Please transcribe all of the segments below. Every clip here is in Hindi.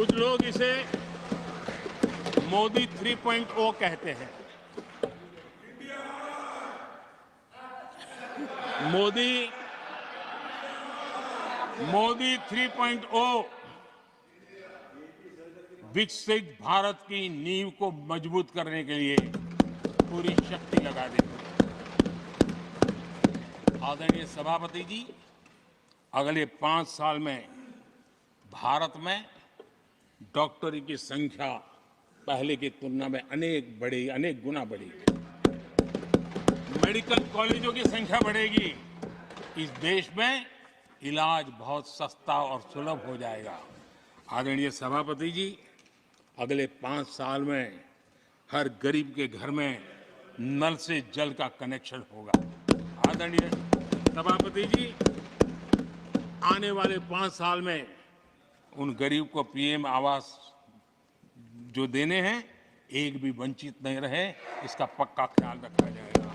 कुछ लोग इसे मोदी 3.0 कहते हैं। मोदी 3.0 विकसित भारत की नींव को मजबूत करने के लिए पूरी शक्ति लगा देंगे। आदरणीय सभापति जी, अगले 5 साल में भारत में डॉक्टरों की संख्या पहले की तुलना में अनेक गुना बढ़ेगी। मेडिकल कॉलेजों की संख्या बढ़ेगी। इस देश में इलाज बहुत सस्ता और सुलभ हो जाएगा। आदरणीय सभापति जी, अगले 5 साल में हर गरीब के घर में नल से जल का कनेक्शन होगा। आदरणीय सभापति जी, आने वाले 5 साल में उन गरीब को पीएम आवास जो देने हैं, एक भी वंचित नहीं रहे, इसका पक्का ख्याल रखा जाएगा।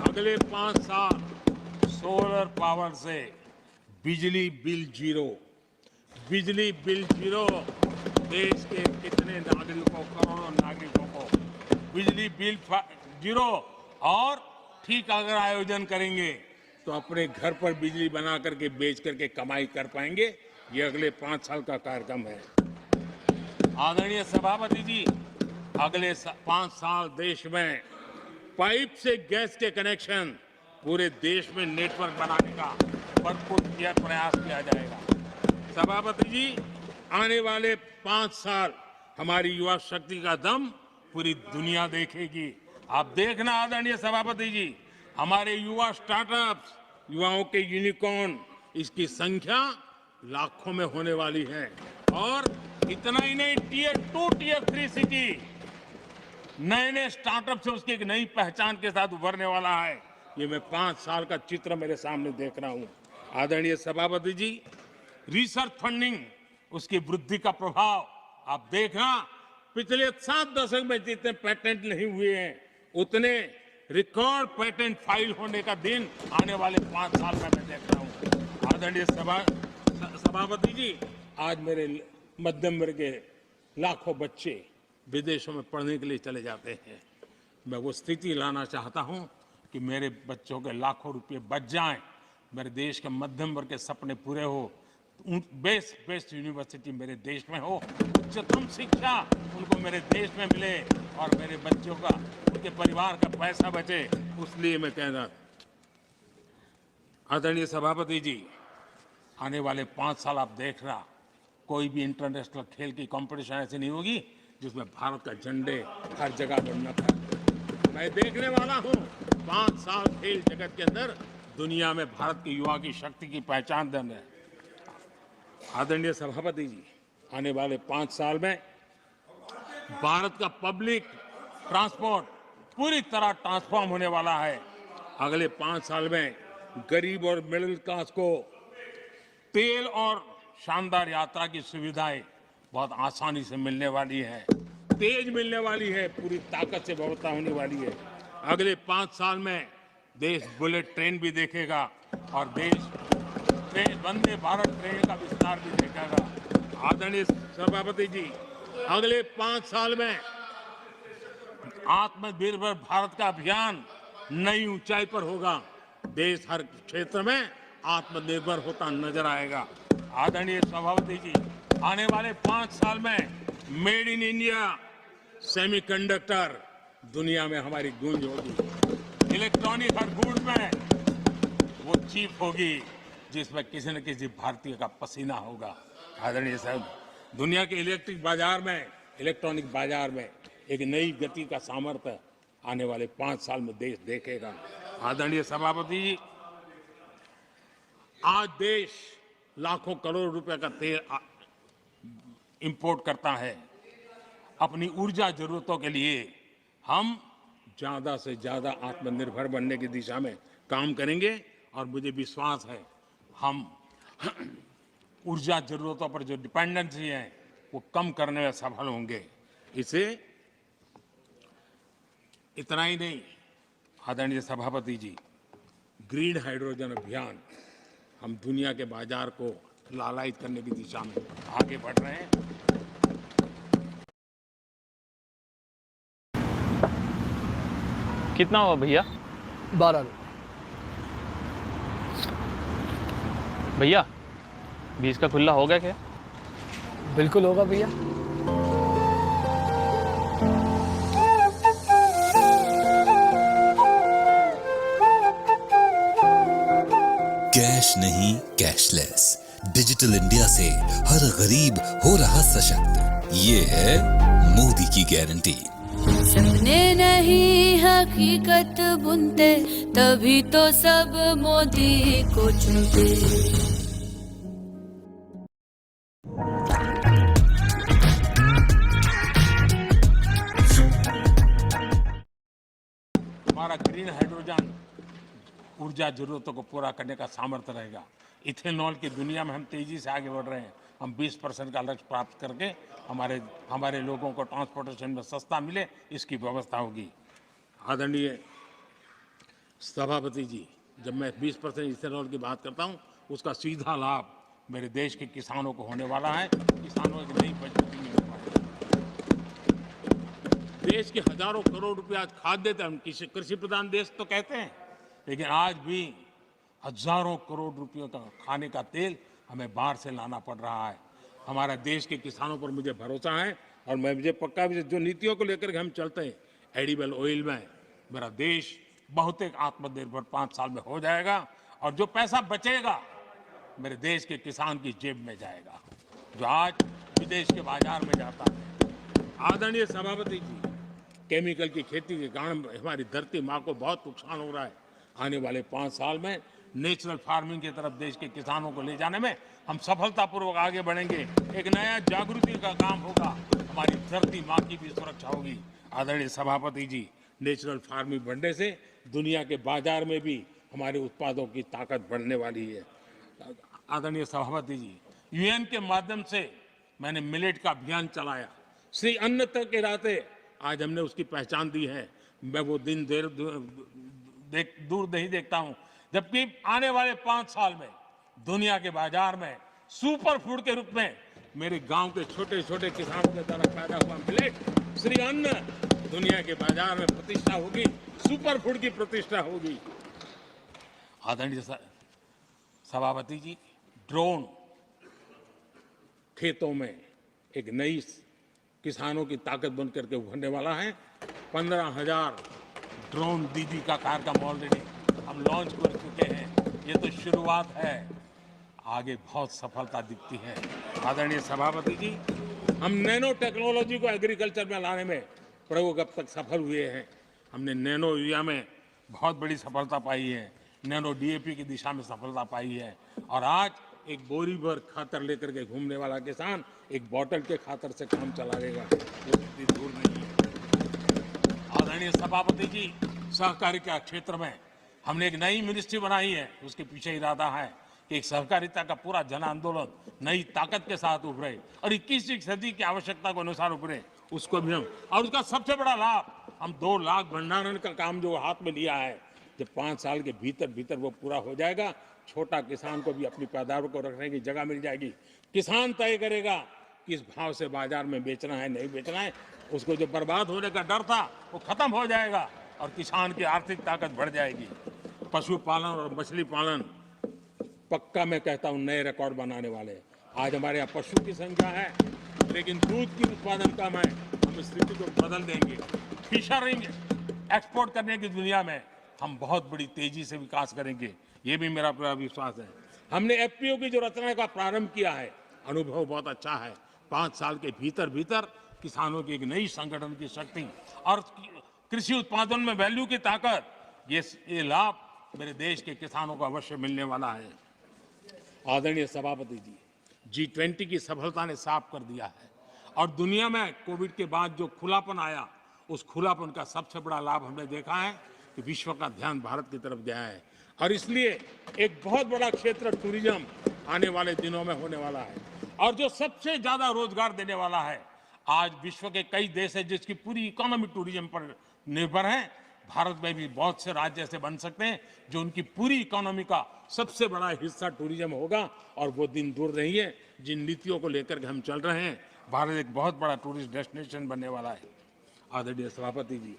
अगले 5 साल सोलर पावर से बिजली बिल जीरो। देश के कितने नागरिकों, करोड़ों नागरिकों को बिजली बिल जीरो। और ठीक अगर आयोजन करेंगे तो अपने घर पर बिजली बना करके बेच करके कमाई कर पाएंगे। ये अगले 5 साल का कार्यक्रम है। आदरणीय सभापति जी, अगले 5 साल देश में पाइप से गैस के कनेक्शन पूरे देश में नेटवर्क बनाने का भरपूर प्रयास किया जाएगा। सभापति जी, आने वाले 5 साल हमारी युवा शक्ति का दम पूरी दुनिया देखेगी। आप देखना आदरणीय सभापति जी, हमारे युवा स्टार्टअप्स, युवाओं के यूनिकॉर्न, इसकी संख्या लाखों में होने वाली है। और इतना ही नहीं, टियर 2, टियर 3 सिटी नए स्टार्टअप से उसकी एक नई पहचान के साथ उभरने वाला है। ये मैं 5 साल का चित्र मेरे सामने देख रहा हूं। आदरणीय सभापति जी, रिसर्च फंडिंग, उसकी वृद्धि का प्रभाव आप देखना। पिछले 7 दशक में जितने पेटेंट नहीं हुए हैं, उतने रिकॉर्ड पेटेंट फाइल होने का दिन आने वाले 5 साल में मैं देख रहा हूं। आदरणीय सभापति जी, आज मेरे मध्यम वर्ग के लाखों बच्चे विदेशों में पढ़ने के लिए चले जाते हैं। मैं वो स्थिति लाना चाहता हूं कि मेरे बच्चों के लाखों रुपए बच जाएं, मेरे देश के मध्यम वर्ग के सपने पूरे हो, बेस्ट यूनिवर्सिटी मेरे देश में हो, उच्चतम शिक्षा उनको मेरे देश में मिले और मेरे बच्चों का, उनके परिवार का पैसा बचे। इसलिए मैं कह रहा। आदरणीय सभापति जी, आने वाले 5 साल आप देख रहा, कोई भी इंटरनेशनल खेल की कंपटीशन ऐसी नहीं होगी जिसमें भारत का झंडे हर जगह बनना था। मैं देखने वाला हूं 5 साल खेल जगत के अंदर दुनिया में भारत के युवा की शक्ति की पहचान देना है। आदरणीय सभापति जी, आने वाले 5 साल में भारत का पब्लिक ट्रांसपोर्ट पूरी तरह ट्रांसफॉर्म होने वाला है। अगले 5 साल में गरीब और मिडिल क्लास को तेल और शानदार यात्रा की सुविधाएं बहुत आसानी से मिलने वाली है, तेज मिलने वाली है, पूरी ताकत से व्यवस्था होने वाली है। अगले 5 साल में देश बुलेट ट्रेन भी देखेगा और देश वंदे भारत ट्रेन का विस्तार भी देखेगा। आदरणीय सभापति जी, अगले 5 साल में आत्मनिर्भर भारत का अभियान नई ऊंचाई पर होगा। देश हर क्षेत्र में आत्मनिर्भर होता नजर आएगा। आदरणीय सभापति जी, आने वाले 5 साल में मेड इन इंडिया सेमीकंडक्टर दुनिया में हमारी गूंज होगी। इलेक्ट्रॉनिक हर गुड्स में वो चीप होगी जिसमें किसी न किसी भारतीय का पसीना होगा। आदरणीय साहब, दुनिया के इलेक्ट्रॉनिक बाजार में एक नई गति का सामर्थ्य आने वाले 5 साल में देश देखेगा। आदरणीय सभापति जी, आज देश लाखों करोड़ रुपए का तेल इंपोर्ट करता है। अपनी ऊर्जा जरूरतों के लिए हम ज्यादा से ज्यादा आत्मनिर्भर बनने की दिशा में काम करेंगे और मुझे विश्वास है हम ऊर्जा जरूरतों पर जो डिपेंडेंसी है वो कम करने में सफल होंगे। इसे इतना ही नहीं, आदरणीय सभापति जी, ग्रीन हाइड्रोजन अभियान हम दुनिया के बाजार को लालायित करने की दिशा में आगे बढ़ रहे हैं। कितना हुआ भैया? 12 रुपये। भैया 20 का खुला हो गया क्या? बिल्कुल होगा भैया। कैश नहीं कैशलेस, डिजिटल इंडिया से हर गरीब हो रहा सशक्त। ये है मोदी की गारंटी। सपने नहीं हकीकत बुनते, तभी तो सब मोदी को चुनते। हमारा ग्रीन हाइड्रोजन ऊर्जा जरूरतों को पूरा करने का सामर्थ्य रहेगा। इथेनॉल की दुनिया में हम तेजी से आगे बढ़ रहे हैं। हम 20% का लक्ष्य प्राप्त करके हमारे लोगों को ट्रांसपोर्टेशन में सस्ता मिले, इसकी व्यवस्था होगी। आदरणीय सभापति जी, जब मैं 20% इथेनॉल की बात करता हूं, उसका सीधा लाभ मेरे देश के किसानों को होने वाला है। किसानों की नई मजबूती मिलने वाली है। देश के हजारों करोड़ रुपए आज खाद्य देते हैं। हम कृषि प्रधान देश तो कहते हैं, लेकिन आज भी हजारों करोड़ रुपयों का खाने का तेल हमें बाहर से लाना पड़ रहा है। हमारे देश के किसानों पर मुझे भरोसा है और मुझे पक्का भी जो नीतियों को लेकर के हम चलते हैं, एडिबल ऑयल में मेरा देश बहुत एक आत्मनिर्भर 5 साल में हो जाएगा और जो पैसा बचेगा मेरे देश के किसान की जेब में जाएगा, जो आज विदेश के बाजार में जाता है। आदरणीय सभापति जी, केमिकल की खेती के कारण हमारी धरती माँ को बहुत नुकसान हो रहा है। आने वाले 5 साल में नेचुरल फार्मिंग की तरफ देश के किसानों को ले जाने में हम सफलतापूर्वक आगे बढ़ेंगे। एक नया जागृति का काम होगा, हमारी धरती माँ की भी सुरक्षा होगी। आदरणीय सभापति जी, नेचुरल फार्मिंग बढ़ने से दुनिया के बाजार में भी हमारे उत्पादों की ताकत बढ़ने वाली है। आदरणीय सभापति जी, यूएन के माध्यम से मैंने मिलेट का अभियान चलाया। श्री अन्न तक के रास्ते आज हमने उसकी पहचान दी है। मैं वो दिन दूर नहीं देखता हूं जबकि आने वाले 5 साल में दुनिया के बाजार में सुपर फूड के रूप में मेरे गांव के छोटे छोटे किसानों के द्वारा पैदा हुआ मिलेट, श्री अन्न, दुनिया के बाजार में प्रतिष्ठा होगी, सुपर फूड की प्रतिष्ठा होगी। आदरणीय सभापति जी, ड्रोन खेतों में एक नई किसानों की ताकत बन करके उभरने वाला है। 15,000 ड्रोन दीदी का कार्यक्रम ऑलरेडी हम लॉन्च कर चुके हैं। ये तो शुरुआत है, आगे बहुत सफलता दिखती है। आदरणीय सभापति जी, हम नैनो टेक्नोलॉजी को एग्रीकल्चर में लाने में प्रयोग अब तक सफल हुए हैं। हमने नैनो यूरिया में बहुत बड़ी सफलता पाई है, नैनो डीएपी की दिशा में सफलता पाई है और आज एक बोरी भर खातर लेकर के घूमने वाला किसान एक बोतल के खातर से काम चला लेगा, वो इतनी दूर नहीं है। आदरणीय सभापति जी, सहकारिता क्षेत्र में हमने एक नई मिनिस्ट्री बनाई है। उसके पीछे इरादा है कि एक सहकारिता का पूरा जन आंदोलन नई ताकत के साथ उभरे और 21वीं सदी की आवश्यकता के अनुसार उभरे, उसको भी हम, और उसका सबसे बड़ा लाभ, हम 2 लाख भंडारण का काम जो हाथ में लिया है, जब 5 साल के भीतर वो पूरा हो जाएगा, छोटा किसान को भी अपनी पैदावार को रखने की जगह मिल जाएगी। किसान तय करेगा किस भाव से बाजार में बेचना है, नहीं बेचना है। उसको जो बर्बाद होने का डर था वो खत्म हो जाएगा और किसान की आर्थिक ताकत बढ़ जाएगी। पशुपालन और मछली पालन पक्का मैं कहता हूं नए रिकॉर्ड बनाने वाले। आज हमारे यहाँ पशु की संख्या है लेकिन दूध की उत्पादन कम है। हम स्थिति को बदल देंगे। फिशरिंग एक्सपोर्ट करने की दुनिया में हम बहुत बड़ी तेजी से विकास करेंगे, ये भी मेरा पूरा विश्वास है। हमने एफपीओ की जो रचना का प्रारंभ किया है, अनुभव बहुत अच्छा है। 5 साल के भीतर किसानों की एक नई संगठन की शक्ति और कृषि उत्पादन में वैल्यू की ताकत, ये लाभ मेरे देश के किसानों को अवश्य मिलने वाला है। आदरणीय सभापति जी, G20 की सफलता ने साफ कर दिया है और दुनिया में कोविड के बाद जो खुलापन आया, उस खुलापन का सबसे बड़ा लाभ हमने देखा है कि विश्व का ध्यान भारत की तरफ गया है और इसलिए एक बहुत बड़ा क्षेत्र टूरिज्म आने वाले दिनों में होने वाला है और जो सबसे ज्यादा रोजगार देने वाला है। आज विश्व के कई देश है जिसकी पूरी इकोनॉमी टूरिज्म पर निर्भर है। भारत में भी बहुत से राज्य ऐसे बन सकते हैं जो उनकी पूरी इकोनॉमी का सबसे बड़ा हिस्सा टूरिज्म होगा और वो दिन दूर नहीं है। जिन नीतियों को लेकर के हम चल रहे हैं, भारत एक बहुत बड़ा टूरिस्ट डेस्टिनेशन बनने वाला है। आदरणीय सभापति जी,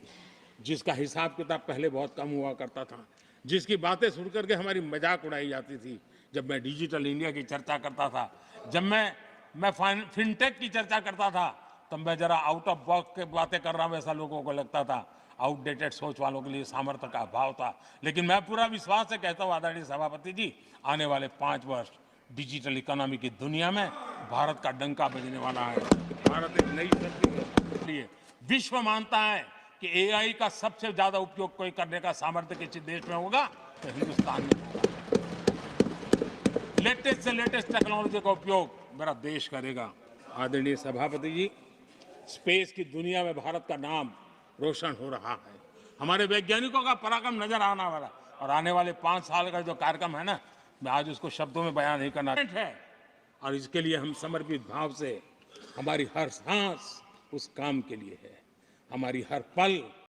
जिसका हिसाब किताब पहले बहुत कम हुआ करता था, जिसकी बातें सुन करके हमारी मजाक उड़ाई जाती थी जब मैं डिजिटल इंडिया की चर्चा करता था, जब मैं फिनटेक की चर्चा करता था, तब मैं जरा आउट ऑफ बॉक्स के बातें कर रहा हूं ऐसा लोगों को लगता था। आउटडेटेड सोच वालों के लिए सामर्थ्य का अभाव था। लेकिन मैं पूरा विश्वास से कहता हूं आदरणीय सभापति जी, आने वाले 5 वर्ष डिजिटल इकोनॉमी की दुनिया में भारत का डंका बजने वाला है। भारत एक नई शक्ति है। इसलिए विश्व मानता है कि एआई का सबसे ज्यादा उपयोग कोई करने का सामर्थ्य किसी देश में होगा तो हिंदुस्तान में होगा। लेटेस्ट से लेटेस्ट टेक्नोलॉजी का उपयोग मेरा देश करेगा। आदरणीय सभापति जी, स्पेस की दुनिया में भारत का नाम रोशन हो रहा है। हमारे वैज्ञानिकों का पराक्रम नजर आने वाला, और आने वाले 5 साल का जो कार्यक्रम है ना, मैं आज उसको शब्दों में बयान नहीं करना है। और इसके लिए हम समर्पित भाव से, हमारी हर सांस उस काम के लिए है, हमारी हर पल